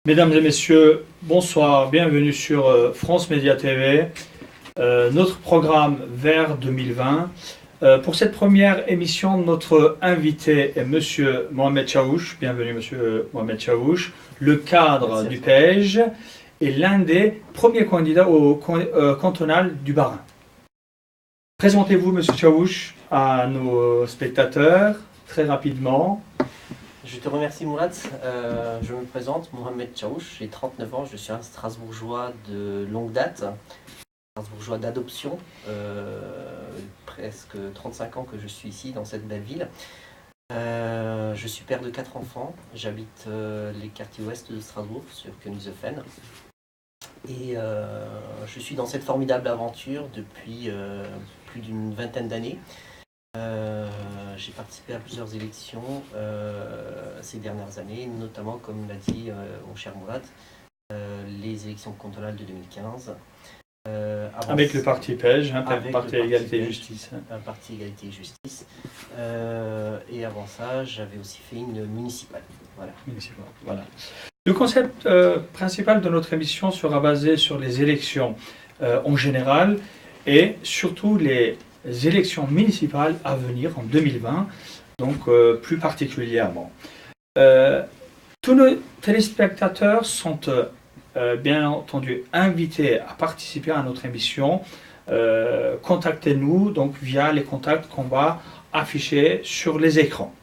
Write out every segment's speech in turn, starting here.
Mesdames et messieurs, bonsoir, bienvenue sur France Média TV, notre programme vers 2020. Pour cette première émission, notre invité est Monsieur Mohamed Chaouch. Bienvenue Monsieur Mohamed Chaouch, le cadre du PEJ et l'un des premiers candidats au cantonal du Bas-Rhin. Présentez-vous Monsieur Chaouch à nos spectateurs très rapidement. Je te remercie Mourad. Je me présente, Mohamed Chaouch, j'ai 39 ans, je suis un Strasbourgeois de longue date, Strasbourgeois d'adoption, presque 35 ans que je suis ici dans cette belle ville. Je suis père de 4 enfants, j'habite les quartiers ouest de Strasbourg, sur Königshofen. Et je suis dans cette formidable aventure depuis plus d'une vingtaine d'années. J'ai participé à plusieurs élections ces dernières années, notamment, comme l'a dit mon cher Mourad, les élections cantonales de 2015. Avec le parti PEJ, parti Égalité et Justice. Un parti Égalité et Justice. Et avant ça, j'avais aussi fait une municipale. Voilà. Voilà. Le concept principal de notre émission sera basé sur les élections en général et surtout les élections municipales à venir en 2020, donc plus particulièrement. Tous nos téléspectateurs sont bien entendu invités à participer à notre émission. Contactez-nous donc via les contacts qu'on va afficher sur les écrans.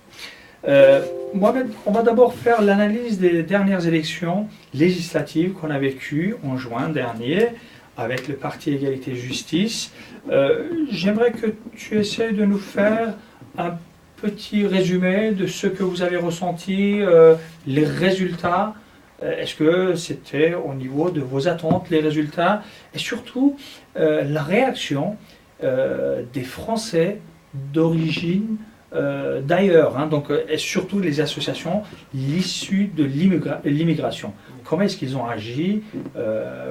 Mohamed, on va d'abord faire l'analyse des dernières élections législatives qu'on a vécues en juin dernier avec le parti Égalité et Justice. J'aimerais que tu essaies de nous faire un petit résumé de ce que vous avez ressenti, les résultats. Est-ce que c'était au niveau de vos attentes, les résultats, et surtout la réaction des Français d'origine d'ailleurs, hein, donc, et surtout les associations issues de l'immigration. Comment est-ce qu'ils ont agi,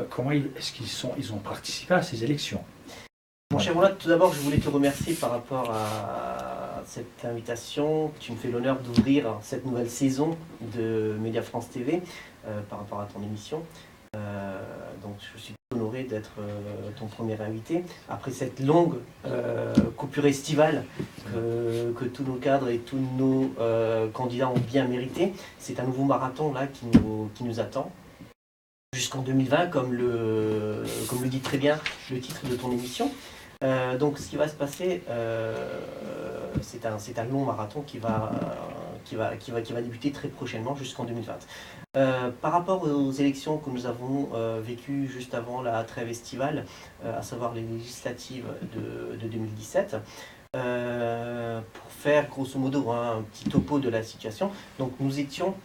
comment est-ce qu'ils ont participé à ces élections? Mon cher Mourad, tout d'abord, je voulais te remercier par rapport à cette invitation. Tu me fais l'honneur d'ouvrir cette nouvelle saison de Média France TV par rapport à ton émission. Donc, je suis honoré d'être ton premier invité. Après cette longue coupure estivale que tous nos cadres et tous nos candidats ont bien mérité, c'est un nouveau marathon là qui nous attend. Jusqu'en 2020, comme le dit très bien le titre de ton émission. Donc ce qui va se passer, c'est un long marathon qui va débuter très prochainement jusqu'en 2020. Par rapport aux élections que nous avons vécues juste avant la trêve estivale, à savoir les législatives de 2017, pour faire grosso modo un petit topo de la situation, donc nous étions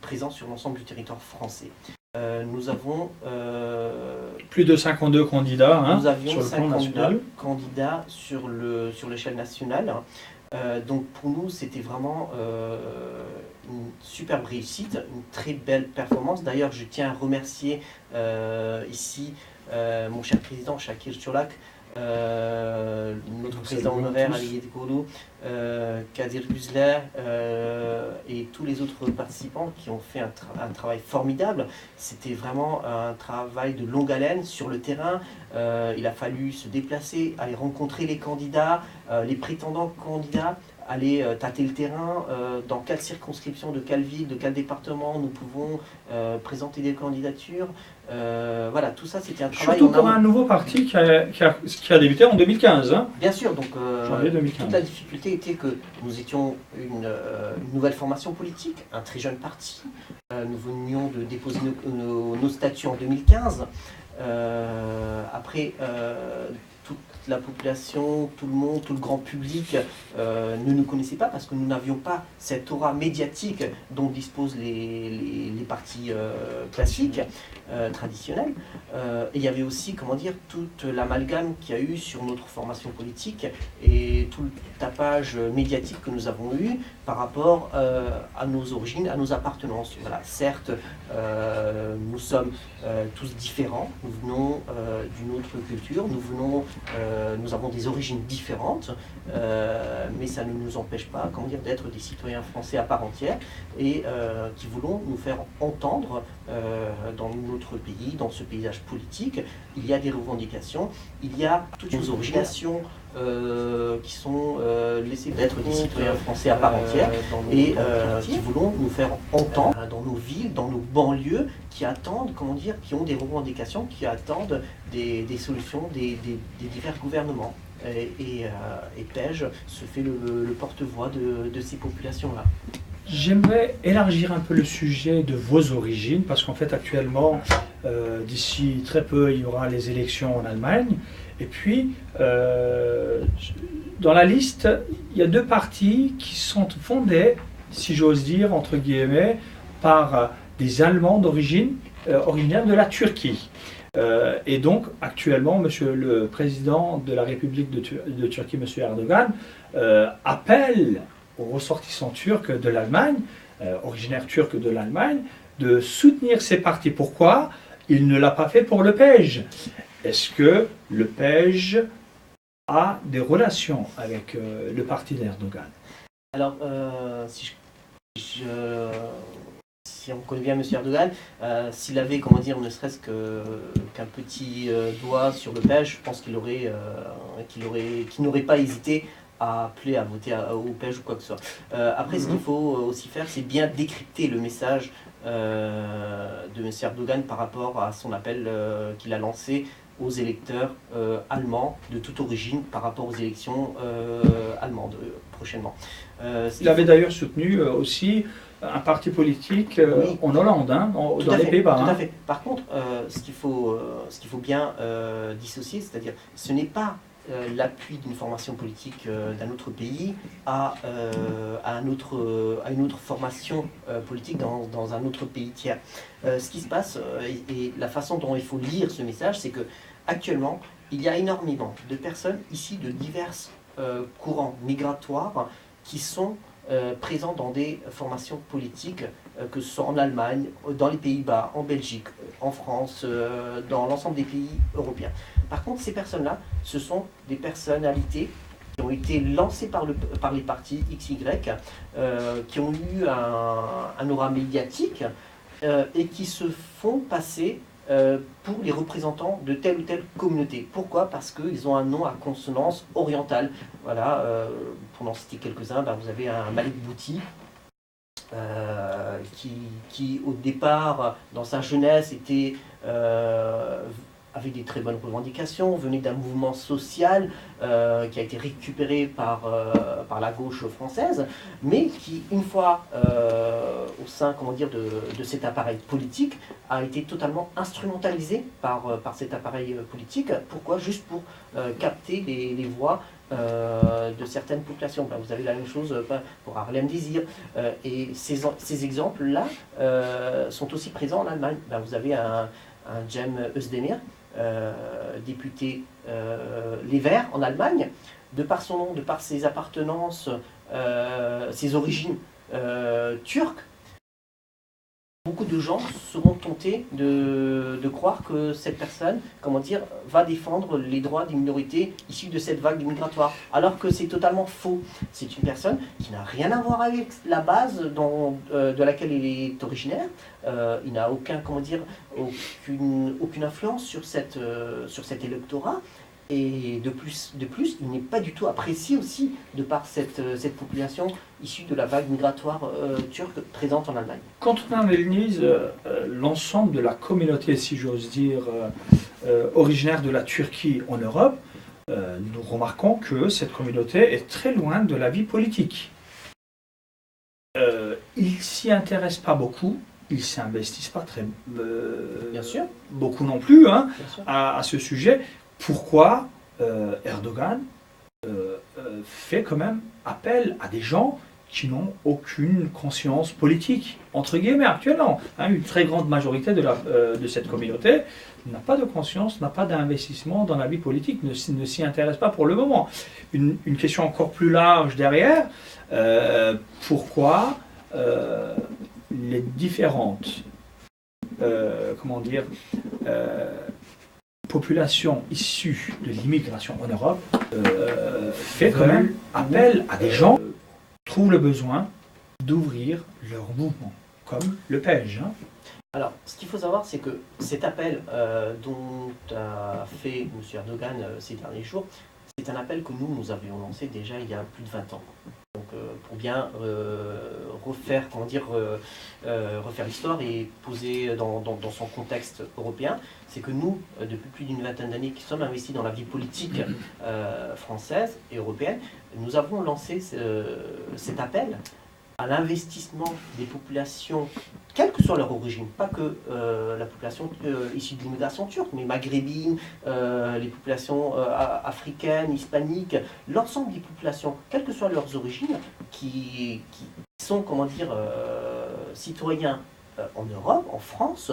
présents sur l'ensemble du territoire français. Nous avons plus de 52 candidats nous avions sur le plan national. Candidats sur l'échelle nationale. Donc pour nous, c'était vraiment une superbe réussite, une très belle performance. D'ailleurs, je tiens à remercier ici mon cher président Shakir Cholak, notre président honoraire Ali Edgoulou, Kadir Guzler et tous les autres participants qui ont fait un travail formidable. C'était vraiment un travail de longue haleine sur le terrain. Il a fallu se déplacer, aller rencontrer les candidats, les prétendants candidats, aller tâter le terrain, dans quelle circonscription, de quelle ville, de quel département nous pouvons présenter des candidatures. Voilà, tout ça c'était un travail. Surtout pour un nouveau parti qui a débuté en 2015. Hein. Bien sûr, donc janvier 2015. Toute la difficulté était que nous étions une nouvelle formation politique, un très jeune parti. Nous venions de déposer nos statuts en 2015. Après, toute la population, tout le monde, tout le grand public ne nous connaissait pas parce que nous n'avions pas cette aura médiatique dont disposent les partis classiques, traditionnels. Et il y avait aussi, comment dire, toute l'amalgame qu'il y a eu sur notre formation politique et tout le tapage médiatique que nous avons eu par rapport à nos origines, à nos appartenances. Voilà, certes, nous sommes tous différents, nous venons d'une autre culture, nous venons nous avons des origines différentes, mais ça ne nous empêche pas, comment dire, d'être des citoyens français à part entière et qui voulons nous faire entendre dans notre pays, dans ce paysage politique. Il y a des revendications, il y a toutes nos origines qui sont laissés d'être des citoyens français à part entière et qui voulons nous faire entendre dans nos villes, dans nos banlieues, qui attendent, comment dire, qui ont des revendications, qui attendent des solutions des divers gouvernements. Et PEJ se fait le porte-voix de ces populations-là. J'aimerais élargir un peu le sujet de vos origines, parce qu'en fait actuellement, d'ici très peu, il y aura les élections en Allemagne. Et puis, dans la liste, il y a 2 partis qui sont fondés, si j'ose dire, entre guillemets, par des Allemands d'origine, originaires de la Turquie. Et donc, actuellement, monsieur le président de la République de Turquie, monsieur Erdogan, appelle aux ressortissants turcs de l'Allemagne, originaires turcs de l'Allemagne, de soutenir ces partis. Pourquoi il ne l'a pas fait pour le PEJ? Est-ce que le PEJ a des relations avec le parti d'Erdogan? Alors, si on connaît bien M. Erdogan, s'il avait, comment dire, ne serait-ce qu'un petit doigt sur le PEJ, je pense qu'il n'aurait pas hésité à appeler à voter au PEJ ou quoi que ce soit. Après, ce qu'il faut aussi faire, c'est bien décrypter le message de M. Erdogan par rapport à son appel qu'il a lancé aux électeurs allemands de toute origine par rapport aux élections allemandes prochainement. Il avait d'ailleurs soutenu aussi un parti politique oui, en Hollande, hein, dans les Pays-Bas. Tout à fait. Par contre, ce qu'il faut bien dissocier, c'est-à-dire ce n'est pas l'appui d'une formation politique d'un autre pays à une autre formation politique dans un autre pays tiers. Ce qui se passe et la façon dont il faut lire ce message, c'est que actuellement, il y a énormément de personnes ici de divers courants migratoires qui sont présents dans des formations politiques, que ce soit en Allemagne, dans les Pays-Bas, en Belgique, en France, dans l'ensemble des pays européens. Par contre, ces personnes-là, ce sont des personnalités qui ont été lancées par les partis XY, qui ont eu un aura médiatique et qui se font passer pour les représentants de telle ou telle communauté. Pourquoi? Parce qu'ils ont un nom à consonance orientale. Voilà, pour en citer quelques-uns, vous avez un Malik Bouti, qui au départ, dans sa jeunesse, avait des très bonnes revendications, venait d'un mouvement social qui a été récupéré par la gauche française, mais qui, une fois au sein, comment dire, de cet appareil politique, a été totalement instrumentalisé par cet appareil politique. Pourquoi? Juste pour capter les voix de certaines populations. Vous avez la même chose pour Harlem Désir. Et ces exemples-là sont aussi présents en Allemagne. Vous avez un Cem Özdemir, député Les Verts en Allemagne, de par son nom, de par ses appartenances, ses origines turques. Beaucoup de gens seront tentés de croire que cette personne, comment dire, va défendre les droits des minorités issues de cette vague migratoire, alors que c'est totalement faux. C'est une personne qui n'a rien à voir avec la base de laquelle il est originaire. Il n'a aucune influence sur cet électorat. Et de plus, il n'est pas du tout apprécié aussi de par cette population issue de la vague migratoire turque présente en Allemagne. Quand on analyse l'ensemble de la communauté, si j'ose dire, originaire de la Turquie en Europe, nous remarquons que cette communauté est très loin de la vie politique. Ils s'y intéressent pas beaucoup, ils ne s'investissent pas Bien sûr. beaucoup non plus à ce sujet. Pourquoi Erdogan fait quand même appel à des gens qui n'ont aucune conscience politique, entre guillemets, actuellement. Une très grande majorité de cette communauté n'a pas de conscience, n'a pas d'investissement dans la vie politique, ne s'y intéresse pas pour le moment. Une question encore plus large derrière, pourquoi les différentes population issue de l'immigration en Europe fait quand même appel à des gens qui trouvent le besoin d'ouvrir leur mouvement, comme le PEJ. Hein. Alors, ce qu'il faut savoir, c'est que cet appel dont a fait M. Erdogan ces derniers jours, c'est un appel que nous avions lancé déjà il y a plus de 20 ans. Donc, pour bien refaire, refaire l'histoire et poser dans son contexte européen, c'est que nous, depuis plus d'une vingtaine d'années, qui sommes investis dans la vie politique française et européenne, nous avons lancé cet appel à l'investissement des populations, quelle que soit leur origine, pas que la population issue de l'immigration turque, mais maghrébine, les populations africaines, hispaniques, l'ensemble des populations, quelles que soient leurs origines, qui sont, comment dire, citoyens en Europe, en France,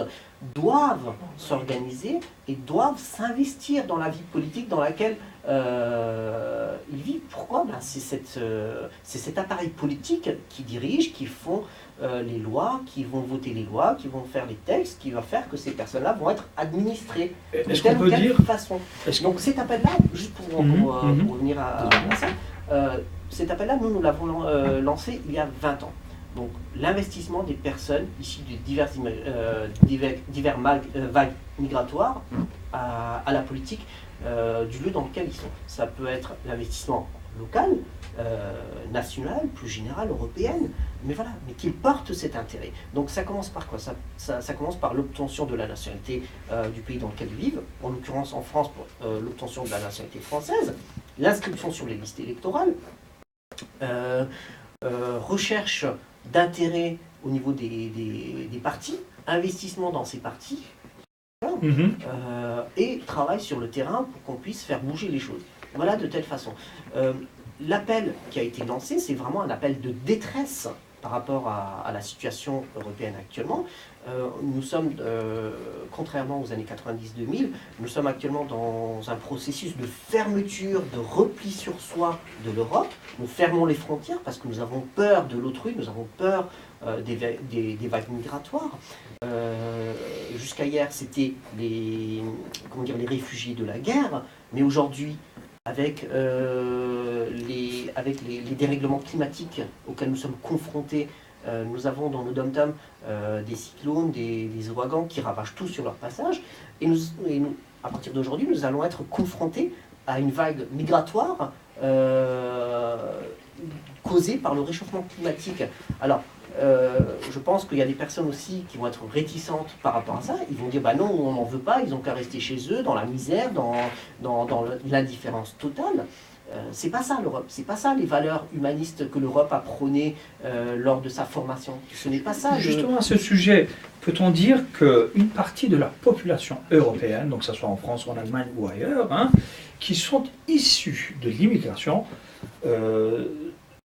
doivent s'organiser et doivent s'investir dans la vie politique dans laquelle ils vivent. Pourquoi? C'est cet appareil politique qui dirige, qui font les lois, qui vont voter les lois, qui vont faire les textes, qui va faire que ces personnes-là vont être administrées de telle ou telle façon. Donc cet appel-là, juste pour revenir à ça, cet appel-là, nous l'avons lancé il y a 20 ans. Donc l'investissement des personnes issues de divers vagues migratoires à la politique du lieu dans lequel ils sont. Ça peut être l'investissement local, national, plus général, européenne, mais voilà, mais qu'ils portent cet intérêt. Donc ça commence par quoi? Ça commence par l'obtention de la nationalité du pays dans lequel ils vivent, en l'occurrence en France pour l'obtention de la nationalité française, l'inscription sur les listes électorales, recherche d'intérêt au niveau des partis, investissement dans ces partis, et travail sur le terrain pour qu'on puisse faire bouger les choses. Voilà, de telle façon. L'appel qui a été lancé, c'est vraiment un appel de détresse par rapport à la situation européenne actuellement. Nous sommes, contrairement aux années 90-2000, nous sommes actuellement dans un processus de fermeture, de repli sur soi de l'Europe. Nous fermons les frontières parce que nous avons peur de l'autrui, nous avons peur des vagues migratoires. Jusqu'à hier, c'était les réfugiés de la guerre, mais aujourd'hui, avec les dérèglements climatiques auxquels nous sommes confrontés, nous avons dans nos dom-toms des cyclones, des ouragans qui ravagent tout sur leur passage. Et nous, à partir d'aujourd'hui, nous allons être confrontés à une vague migratoire causée par le réchauffement climatique. Alors, je pense qu'il y a des personnes aussi qui vont être réticentes par rapport à ça. Ils vont dire, bah non, on n'en veut pas, ils ont qu'à rester chez eux, dans la misère, dans l'indifférence totale. C'est pas ça l'Europe, c'est pas ça les valeurs humanistes que l'Europe a prônées lors de sa formation. Ce n'est pas ça. Justement, à ce sujet, peut-on dire qu'une partie de la population européenne, donc que ce soit en France, en Allemagne ou ailleurs, qui sont issus de l'immigration,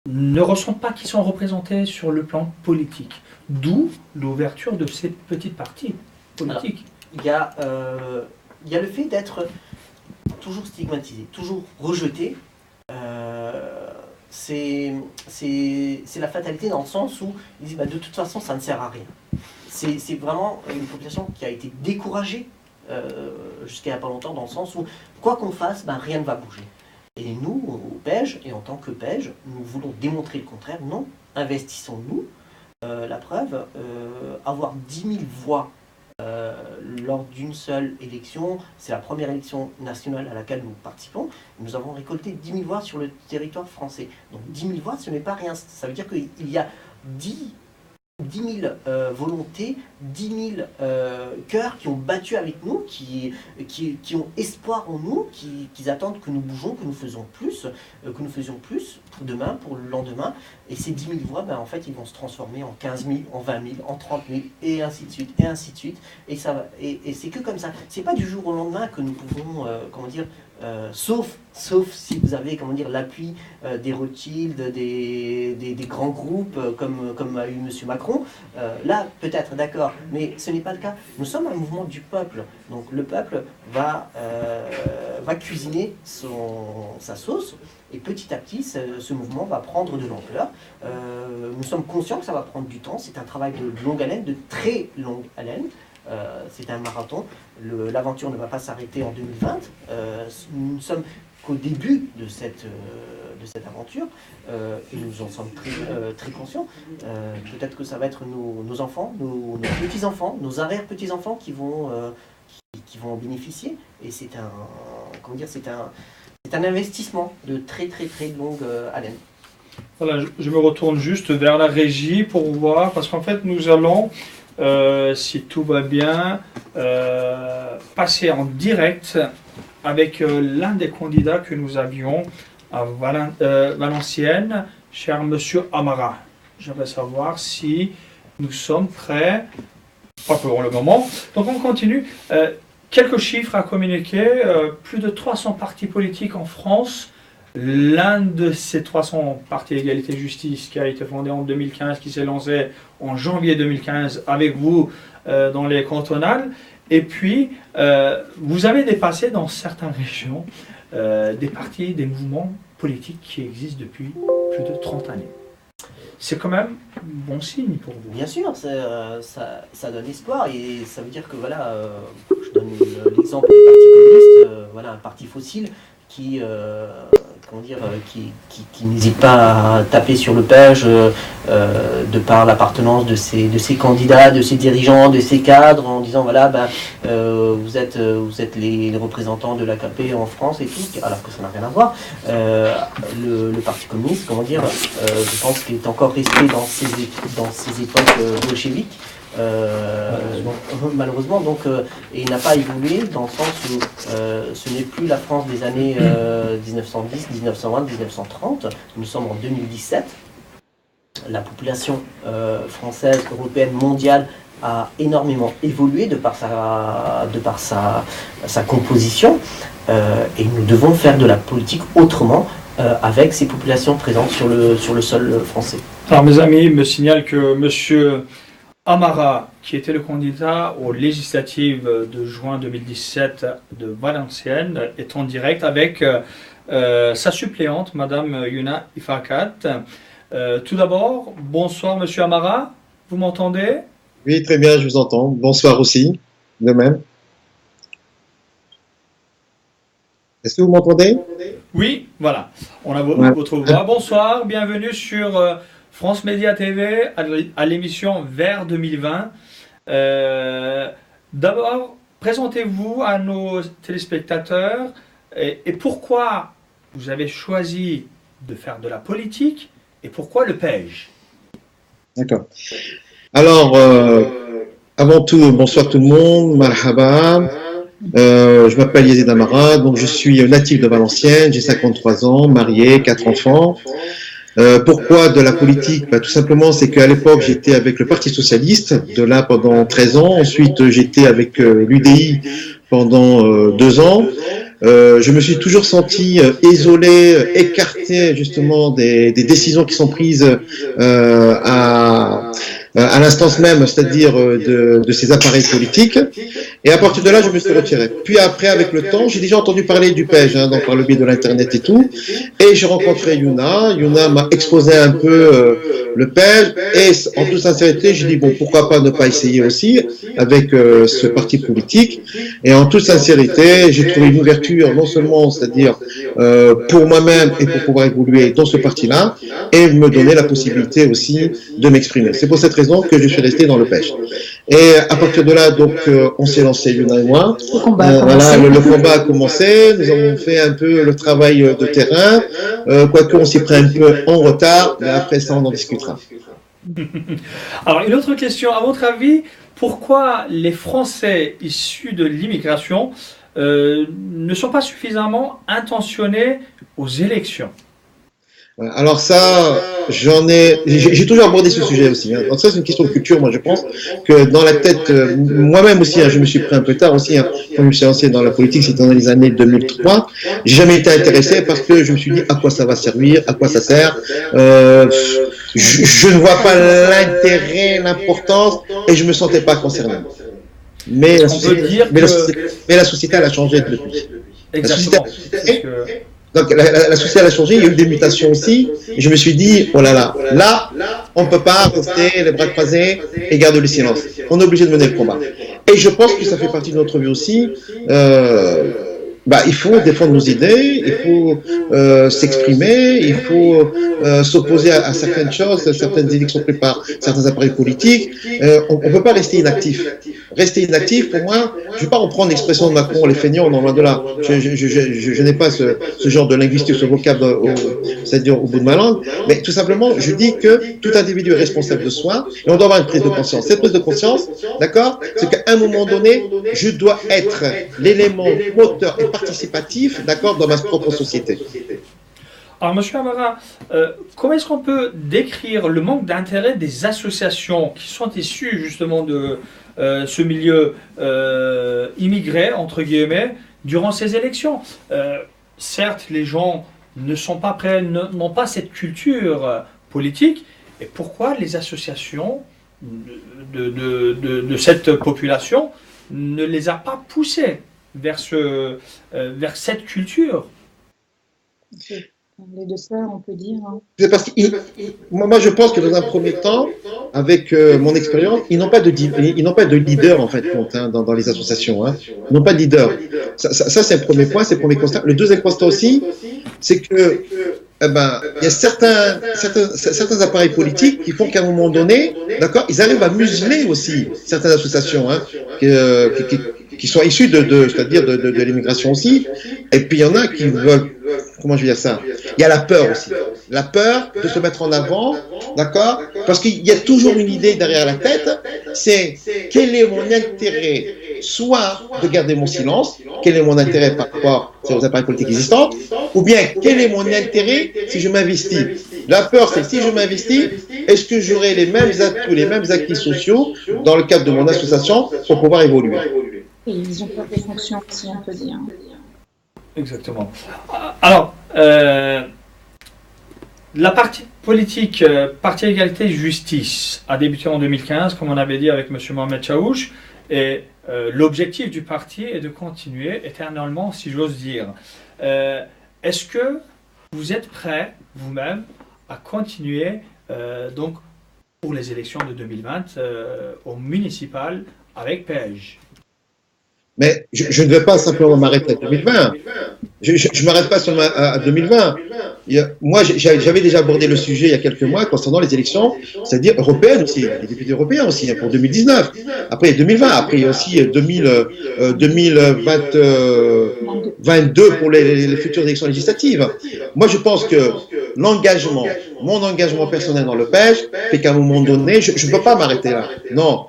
ne ressentent pas qu'ils sont représentés sur le plan politique, d'où l'ouverture de ces petites parties politiques. Alors, il y a le fait d'être toujours stigmatisé, toujours rejeté. C'est la fatalité dans le sens où ils disent bah, de toute façon ça ne sert à rien. C'est vraiment une population qui a été découragée jusqu'à il n'y a pas longtemps, dans le sens où quoi qu'on fasse, ben, rien ne va bouger. Et nous, au PEJ, et en tant que PEJ, nous voulons démontrer le contraire. Non, investissons-nous. La preuve, avoir 10 000 voix lors d'une seule élection, c'est la première élection nationale à laquelle nous participons. Nous avons récolté 10 000 voix sur le territoire français. Donc 10 000 voix, ce n'est pas rien. Ça veut dire qu'il y a 10 000 volontés, 10 000 cœurs qui ont battu avec nous, qui ont espoir en nous, qui attendent que nous bougeons, que nous faisions plus pour demain, pour le lendemain. Et ces 10 000 voix, ben, en fait, ils vont se transformer en 15 000, en 20 000, en 30 000, et ainsi de suite, et ainsi de suite. Et c'est que comme ça. C'est pas du jour au lendemain que nous pouvons, sauf si vous avez l'appui des Rothschild, des grands groupes comme a eu M. Macron, là peut-être d'accord, mais ce n'est pas le cas. Nous sommes un mouvement du peuple, donc le peuple va cuisiner sa sauce, et petit à petit ce mouvement va prendre de l'ampleur. Nous sommes conscients que ça va prendre du temps, c'est un travail de longue haleine, de très longue haleine. c'est un marathon. L'aventure ne va pas s'arrêter en 2020. Nous ne sommes qu'au début de cette aventure et nous en sommes très conscients. Peut-être que ça va être nos enfants, nos petits-enfants, nos arrière-petits-enfants qui vont en bénéficier. Et c'est un investissement de très longue haleine. Voilà, je me retourne juste vers la régie pour voir, parce qu'en fait nous allons, si tout va bien, passer en direct avec l'un des candidats que nous avions à Valenciennes, cher monsieur Amara. J'aimerais savoir si nous sommes prêts, pas pour le moment. Donc on continue. Quelques chiffres à communiquer. Plus de 300 partis politiques en France. L'un de ces 300 partis Égalité Justice qui a été fondé en 2015, qui s'est lancé en janvier 2015 avec vous dans les cantonales. Et puis, vous avez dépassé dans certaines régions des partis, des mouvements politiques qui existent depuis plus de 30 années. C'est quand même bon signe pour vous. Bien sûr, ça donne espoir et ça veut dire que voilà, je donne l'exemple des partis communistes, voilà un parti fossile qui n'hésite pas à taper sur le page de par l'appartenance de ses candidats, de ses dirigeants, de ses cadres, en disant voilà, vous êtes les représentants de l'AKP en France et tout, alors que ça n'a rien à voir. Le Parti communiste, je pense qu'il est encore resté dans ses époques bolcheviques. Malheureusement, et il n'a pas évolué dans le sens où ce n'est plus la France des années 1910, 1920, 1930. Nous sommes en 2017. La population française, européenne, mondiale a énormément évolué de par sa composition et nous devons faire de la politique autrement avec ces populations présentes sur le sol français. Alors mes amis me signalent que monsieur Amara, qui était le candidat aux législatives de juin 2017 de Valenciennes, est en direct avec sa suppléante, Madame Yuna Ifakat. Tout d'abord, bonsoir Monsieur Amara, vous m'entendez? Oui, très bien, je vous entends. Bonsoir aussi, de même. Est-ce que vous m'entendez? Oui, voilà, on a votre voix. Bonsoir, bienvenue sur France Média TV à l'émission Vers 2020. D'abord, présentez-vous à nos téléspectateurs et pourquoi vous avez choisi de faire de la politique et pourquoi le PEJ? D'accord. Alors, avant tout, bonsoir tout le monde, marhaba. Je m'appelle Yazid Amara, donc je suis natif de Valenciennes, j'ai 53 ans, marié, 4 enfants. Pourquoi de la politique? Tout simplement, c'est qu'à l'époque, j'étais avec le Parti Socialiste, de là pendant 13 ans. Ensuite, j'étais avec l'UDI pendant 2 ans. Je me suis toujours senti isolé, écarté justement des décisions qui sont prises à l'instance même, c'est-à-dire de ces appareils politiques. Et à partir de là, je me suis retiré. Puis après, avec le temps, j'ai déjà entendu parler du PEJ, donc par le biais de l'Internet et tout. Et j'ai rencontré Yuna. Yuna m'a exposé un peu le PEJ. Et en toute sincérité, j'ai dit, bon, pourquoi pas ne pas essayer aussi avec ce parti politique. Et en toute sincérité, j'ai trouvé une ouverture, non seulement, c'est-à-dire pour moi-même et pour pouvoir évoluer dans ce parti-là, et me donner la possibilité aussi de m'exprimer. C'est pour cette raison que je suis resté dans le PEJ. Et à partir de là, donc, on s'est lancé, Yuna et moi. Le combat a commencé. Nous avons fait un peu le travail de terrain, quoique on s'y prend un peu en retard, mais après ça, on en discutera. Alors, une autre question. À votre avis, pourquoi les Français issus de l'immigration ne sont pas suffisamment intentionnés aux élections? Alors ça, j'ai toujours abordé ce sujet aussi. Donc ça, c'est une question de culture, moi je pense que dans la tête, moi-même aussi, je me suis pris un peu tard aussi, quand je me suis lancé dans la politique, c'était dans les années 2003. J'ai jamais été intéressé parce que je me suis dit à quoi ça va servir, à quoi ça sert. Je ne vois pas l'intérêt, l'importance, et je me sentais pas concerné. Mais la société, elle a changé depuis. Exactement. Donc la société elle a changé, il y a eu des mutations aussi, et je me suis dit, oh là, on ne peut pas rester les bras croisés et garder le silence. On est obligé de mener le combat. Et je pense que ça fait partie de notre vie aussi. Il faut défendre nos idées, il faut s'exprimer, il faut s'opposer à certaines choses, à certaines idées qui sont prises par certains appareils politiques. On ne peut pas rester inactif. Rester inactif, pour moi, je ne vais pas reprendre l'expression de Macron, les feignants, non, loin de là. Je n'ai pas ce genre de linguistique, ce vocable, c'est-à-dire au bout de ma langue, mais tout simplement, je dis que tout individu est responsable de soi et on doit avoir une prise de conscience. Cette prise de conscience, d'accord, c'est qu'à un moment donné, je dois être l'élément moteur et participatif, d'accord, dans ma propre société. Alors, Monsieur Amara, comment est-ce qu'on peut décrire le manque d'intérêt des associations qui sont issues justement de ce milieu immigré, entre guillemets, durant ces élections? Certes, les gens ne sont pas prêts, n'ont pas cette culture politique. Et pourquoi les associations de cette population ne les a pas poussés vers cette culture? Les deux sœurs, on peut dire. C'est parce que moi, je pense que dans un premier temps, avec mon expérience, ils n'ont pas de leader en fait dans les associations. Hein. Ils n'ont pas de leader. Ça c'est un premier point, c'est le premier constat. Le deuxième constat aussi, c'est que il y a certains appareils politiques qui font qu'à un moment donné, d'accord, ils arrivent à museler aussi certaines associations qui sont issues c'est-à-dire de l'immigration aussi. Et puis il y en a qui veulent, comment je vais dire ça? Il y a la peur aussi. La peur de se mettre en avant, d'accord? Parce qu'il y a toujours une idée derrière la tête, c'est quel est mon intérêt, soit de garder mon silence, quel est mon intérêt par rapport aux appareils politiques existants, ou bien quel est mon intérêt si je m'investis. La peur, c'est si je m'investis, est-ce que j'aurai les mêmes atouts, les mêmes acquis sociaux dans le cadre de mon association pour pouvoir évoluer. Et ils ont peur des fonctions aussi, on peut dire. Exactement. Alors, la partie politique, Parti Égalité et Justice, a débuté en 2015, comme on avait dit avec M. Mohamed Chaouch, et l'objectif du parti est de continuer éternellement, si j'ose dire. Est-ce que vous êtes prêt, vous-même, à continuer donc pour les élections de 2020 au municipal avec PEJ? Mais je ne vais pas simplement m'arrêter à 2020. Je ne m'arrête pas seulement à 2020. Moi, j'avais déjà abordé le sujet il y a quelques mois concernant les élections, c'est-à-dire européennes aussi, les députés européens aussi, pour 2019. Après, il y a 2020. Après, il y a aussi 2022 pour les futures élections législatives. Moi, je pense que mon engagement personnel dans le PEJ fait qu'à un moment donné, je ne peux pas m'arrêter là. Non,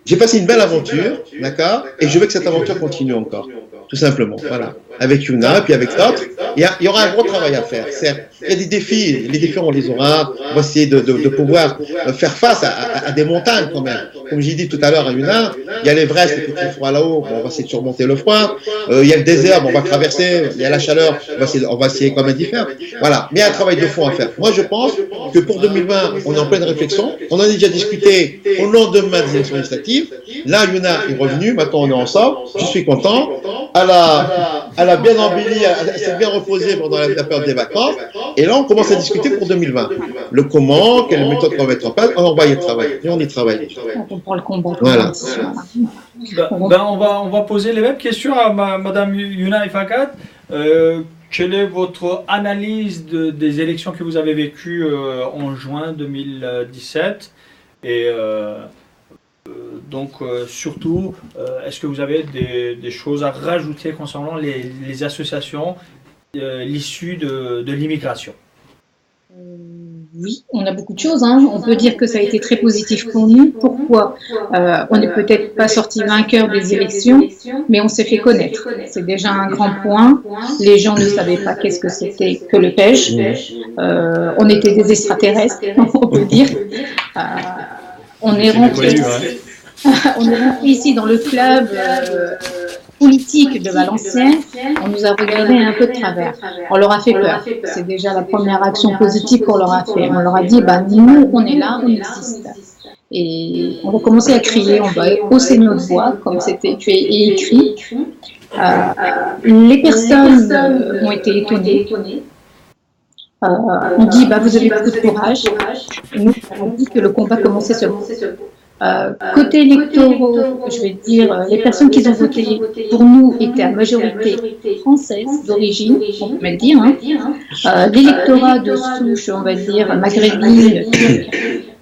j'ai passé une belle aventure, d'accord, et je veux que cette aventure continue encore, tout simplement, voilà. Avec Yuna, puis avec d'autres, il y aura un gros travail à faire, certes. Il y a des défis, les défis on les aura, on va essayer de pouvoir faire face à des montagnes quand même. Comme j'ai dit tout à l'heure à Yuna, il y a l'Everest, le petit froid là-haut, on va essayer de surmonter le froid, il y a le désert, on va traverser, il y a la chaleur, on va essayer quand même d'y faire. Voilà, mais il y a un travail de fond à faire. Moi je pense que pour 2020, on est en pleine réflexion, on en a déjà discuté au lendemain des élections législatives, là Yuna est revenue, maintenant on est ensemble, je suis content, elle a bien embelli, elle s'est bien reposée pendant la période des vacances. Et là, on commence à discuter pour 2020. Le comment, quelle méthode on va mettre en place, on va y travailler. Et on y travaille. Pour le combat. Voilà. On va poser les mêmes questions à Madame Yuna Ifakat. Quelle est votre analyse des élections que vous avez vécues en juin 2017 et donc, surtout, est-ce que vous avez des choses à rajouter concernant les associations l'issue de l'immigration? Oui, on a beaucoup de choses. Hein. On peut dire que ça a été très positif pour nous. Pourquoi? On n'est peut-être pas sorti vainqueur des élections, mais on s'est fait connaître. C'est déjà un grand point. Les gens ne savaient pas qu'est-ce que c'était que le PEJ. On était des extraterrestres, on peut dire. On est rentré ici dans le club politique de Valenciennes, on nous a regardé un peu de travers. On leur a fait peur. C'est déjà la première action positive qu'on leur a fait. On leur a dit, nous, on est là, on existe. Et on va commencer à crier, on va hausser notre voix, comme c'était écrit. Les personnes ont été étonnées. On dit, vous avez beaucoup de courage. Et nous, on dit que le combat commençait seulement. Côté électoraux, je vais dire, les personnes qui ont voté pour nous étaient à majorité française d'origine, on peut même dire. L'électorat de souche, on va dire, maghrébine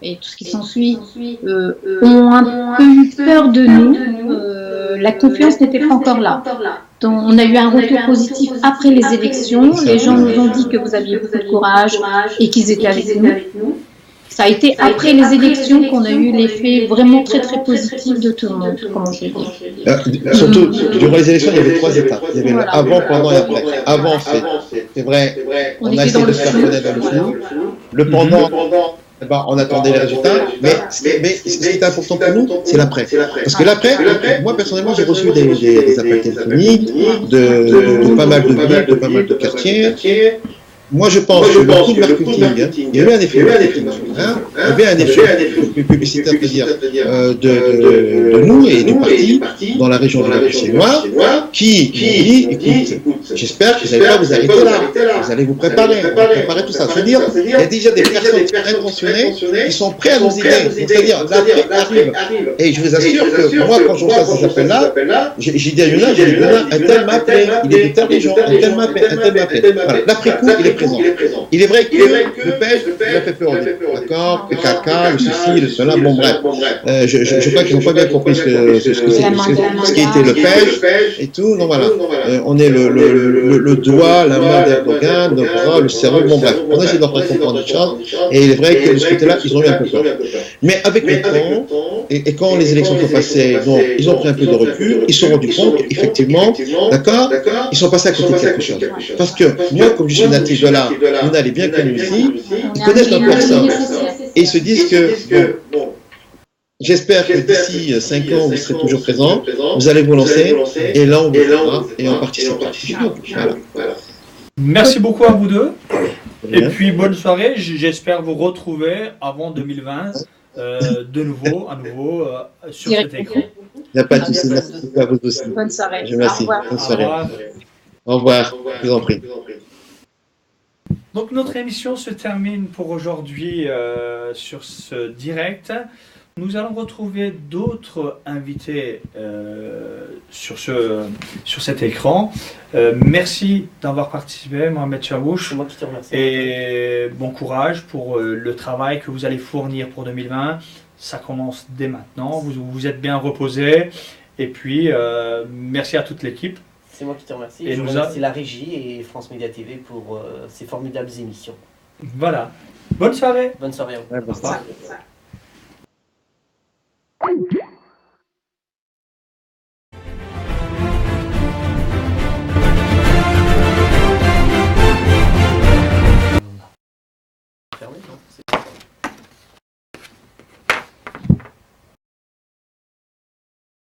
et tout ce qui s'ensuit, ont un peu eu peur de nous. La confiance n'était pas encore là. Donc, on a eu un retour positif après les élections. Les gens nous ont dit que vous aviez beaucoup de courage et qu'ils étaient avec nous. Ça a été après les élections qu'on a eu l'effet vraiment très très positif de tout le monde, comment je vais dire. Surtout, durant les élections, il y avait 3 étapes. Il y avait le avant, pendant et après. Avant, c'est vrai, on a essayé de se faire connaître dans le flou. Le pendant, eh ben, on attendait les résultats. Mais ce qui est important pour nous, c'est l'après. Parce que l'après, moi personnellement, j'ai reçu des appels téléphoniques de pas mal de villes, de pas mal de quartiers. Moi, je pense que le coup de marketing, il y avait un effet marketing, il y avait un effet publicitaire, c'est-à-dire de nous et du parti dans la région de la Bruxellois, qui dit, écoute, j'espère que vous n'allez pas vous arrêter là, vous allez vous préparer tout ça. C'est-à-dire, il y a déjà des personnes intentionnées qui sont prêtes à nous aider. C'est-à-dire, l'après arrive. Et je vous assure que moi, quand je reçois ces appels-là, j'ai dit à Yuna, un tel m'a appelé, il est de telle région, un tel m'a appelé. Voilà, l'après-coup, il est présent. Il est vrai que le PEJ, il a fait peur. D'accord, PKK, le ceci, le cela, bon bref. Je crois qu'ils n'ont pas bien compris ce qui était le PEJ et tout. Donc voilà, on est le doigt, la main d'Erdogan, le bras, le cerveau, bon bref. On a essayé d'en faire comprendre des choses. Et il est vrai que de ce côté-là, ils ont eu un peu peur. Mais avec le temps, et quand les élections sont passées, donc, ils ont pris un peu de recul, ils se sont rendus compte qu'effectivement, d'accord, ils sont passés à côté de quelque chose. Parce que moi, comme je suis natif de là, Yuna est bien connue ici, ils connaissent notre personne. Et ils se disent que, bon, j'espère que d'ici 5 ans, vous serez toujours présents, vous allez vous lancer, et là, on vous fera, et on participera. Voilà. Merci beaucoup à vous deux. Et puis, bonne soirée. J'espère vous retrouver avant 2020, à nouveau, sur cet écran. Il n'y a pas de souci. Merci beaucoup à vous aussi. Bonne soirée. Je vous remercie. Bonne soirée. Au revoir. Je vous en prie. Donc notre émission se termine pour aujourd'hui sur ce direct. Nous allons retrouver d'autres invités sur cet écran. Merci d'avoir participé, Mohamed Chabouche. C'est moi qui te remercie. Et bon courage pour le travail que vous allez fournir pour 2020. Ça commence dès maintenant. Vous êtes bien reposés. Et puis, merci à toute l'équipe. C'est moi qui te remercie. Et je remercie la régie et France Média TV pour ces formidables émissions. Voilà. Bonne soirée. Bonne soirée à vous. Ouais, bonne soirée. Fermé, non ?